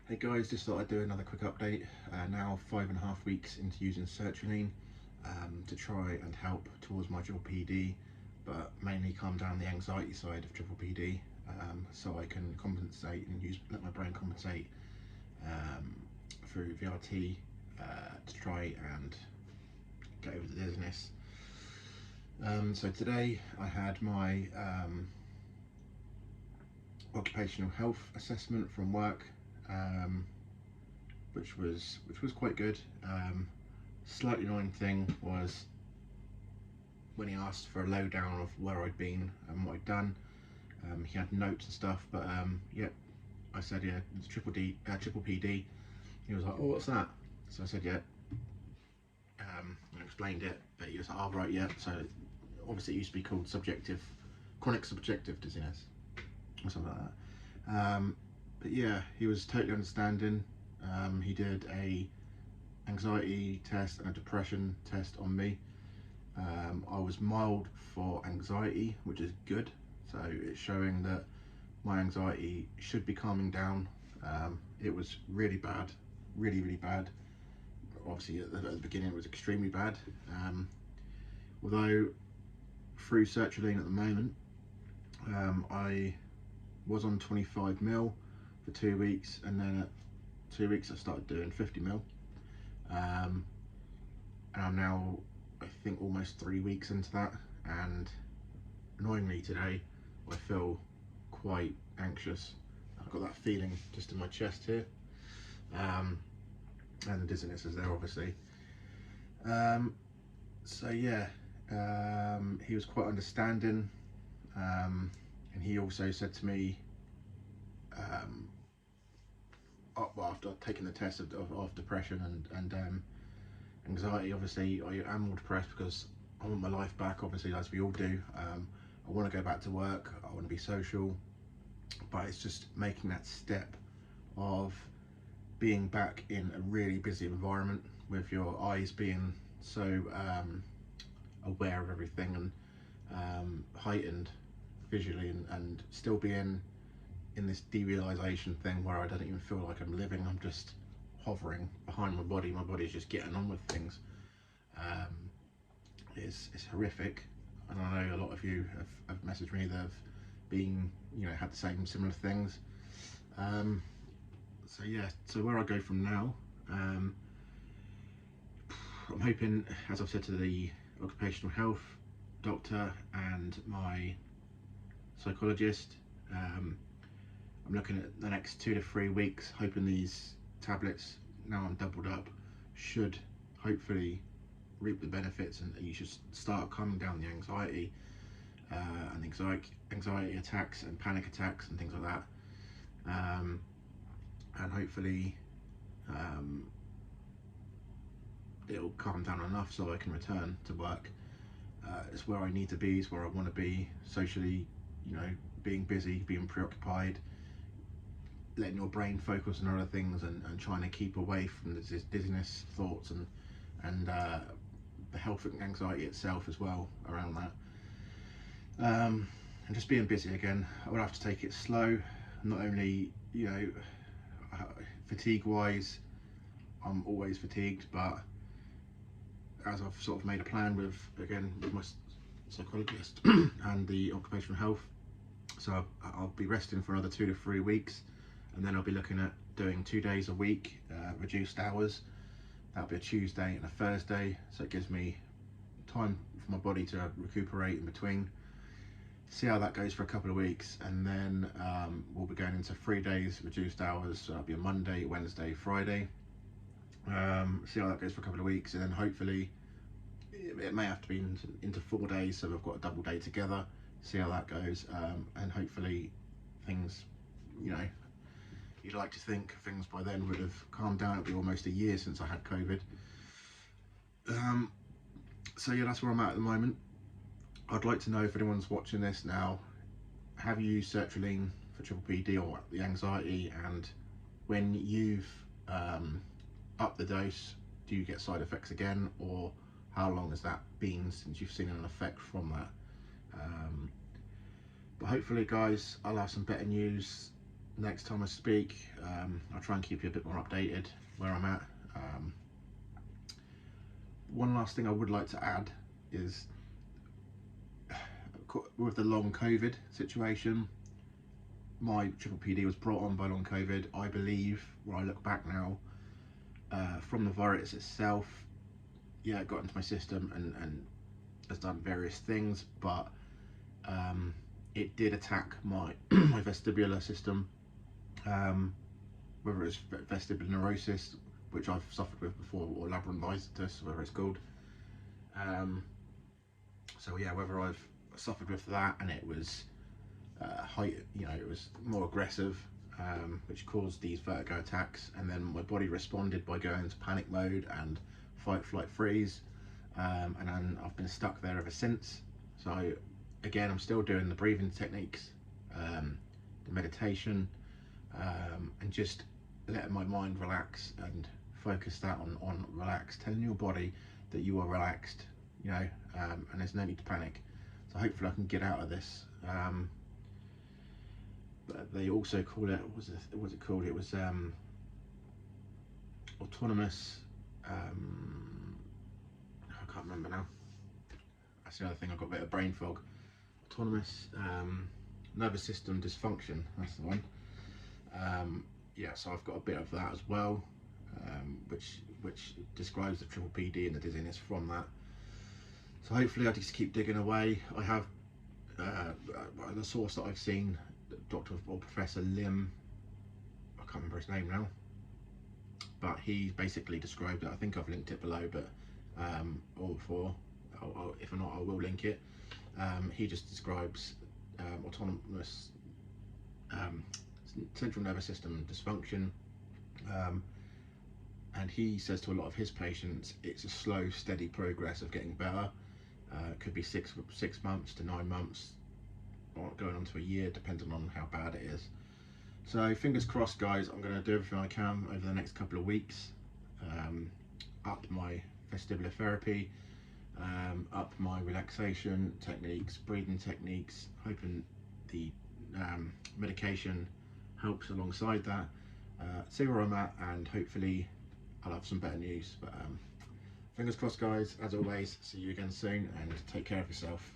Hey guys, just thought I'd do another quick update. Now 5.5 weeks into using Sertraline to try and help towards my triple PD, but mainly calm down the anxiety side of triple PD, so I can compensate and let my brain compensate through VRT to try and get over the dizziness. So today I had my occupational health assessment from work, which was quite good. Slightly annoying thing was when he asked for a lowdown of where I'd been and what I'd done. He had notes and stuff, but yeah, I said yeah, it's triple PD. He was like, oh, what's that? So I said yeah, and explained it. But he was like, oh right, yeah. So obviously it used to be called chronic subjective dizziness or something like that. But yeah, he was totally understanding. He did a anxiety test and a depression test on me. I was mild for anxiety, which is good. So it's showing that my anxiety should be calming down. It was really bad, really bad. Obviously at the beginning it was extremely bad. Although through Sertraline at the moment, I was on 25 mil for 2 weeks, and then at 2 weeks I started doing 50 mil, and I'm now I think almost 3 weeks into that, and annoyingly today I feel quite anxious. I've got that feeling just in my chest here, and the dizziness is there obviously. So yeah, he was quite understanding, and he also said to me, well, after taking the test of depression and anxiety, obviously I am more depressed because I want my life back, obviously, as we all do. I want to go back to work, I want to be social, but it's just making that step of being back in a really busy environment with your eyes being so aware of everything and heightened visually, and still being in this derealization thing where I don't even feel like I'm living. I'm just hovering behind my body. My body's just getting on with things. It's horrific, and I know a lot of you have messaged me that have been, had the similar things. So yeah, so where I go from now, I'm hoping, as I've said to the occupational health doctor and my psychologist, I'm looking at the next 2 to 3 weeks, hoping these tablets, now I'm doubled up, should hopefully reap the benefits, and you should start calming down the anxiety and anxiety attacks and panic attacks and things like that, and hopefully it'll calm down enough so I can return to work. It's where I need to be, it's where I want to be socially, being busy, being preoccupied, letting your brain focus on other things, and trying to keep away from the dizziness thoughts and the health and anxiety itself as well around that. And just being busy again. I would have to take it slow. Not only, fatigue wise, I'm always fatigued, but as I've sort of made a plan with my psychologist and the occupational health, so I'll be resting for another 2 to 3 weeks, and then I'll be looking at doing 2 days a week, reduced hours. That'll be a Tuesday and a Thursday, so it gives me time for my body to recuperate in between. See how that goes for a couple of weeks, and then we'll be going into 3 days reduced hours, so that'll be a Monday, Wednesday, Friday. See how that goes for a couple of weeks, and then hopefully it may have to be into 4 days, so we've got a double day together. See how that goes, and hopefully things, you'd like to think things by then would have calmed down. It'll be almost a year since I had COVID. So yeah, that's where I'm at the moment. I'd like to know if anyone's watching this now, have you used Sertraline for triple PD or the anxiety, and when you've upped the dose, do you get side effects again, or how long has that been since you've seen an effect from that? But hopefully guys, I'll have some better news next time I speak, I'll try and keep you a bit more updated where I'm at. One last thing I would like to add is with the long COVID situation, my PPPD was brought on by long COVID. I believe, when I look back now, from the virus itself, yeah, it got into my system and has done various things, but it did attack my my vestibular system, whether it's vestibular neurosis, which I've suffered with before, or labyrinthitis, whatever it's called. So yeah, whether I've suffered with that, and it was it was more aggressive, which caused these vertigo attacks, and then my body responded by going into panic mode and fight, flight, freeze, and then I've been stuck there ever since. So again, I'm still doing the breathing techniques, the meditation, and just letting my mind relax and focus that on relax, telling your body that you are relaxed, and there's no need to panic. So hopefully I can get out of this. But they also call it, what was it called? It was autonomous, I can't remember now. That's the other thing, I've got a bit of brain fog. Autonomous nervous system dysfunction, that's the one. Yeah, so I've got a bit of that as well, which describes the PPPD and the dizziness from that. So hopefully I just keep digging away. I have the source that I've seen, Dr. or Professor Lim, I can't remember his name now, but he basically described it. I think I've linked it below, but or before, if not, I will link it. He just describes autonomous central nervous system dysfunction, and he says to a lot of his patients it's a slow, steady progress of getting better. It could be 6 months to 9 months, or going on to a year, depending on how bad it is. So fingers crossed, guys. I'm going to do everything I can over the next couple of weeks, up my vestibular therapy, up my relaxation techniques, breathing techniques, hoping the medication helps alongside that. See where I'm at, and hopefully I'll have some better news. But fingers crossed, guys. As always, see you again soon, and take care of yourself.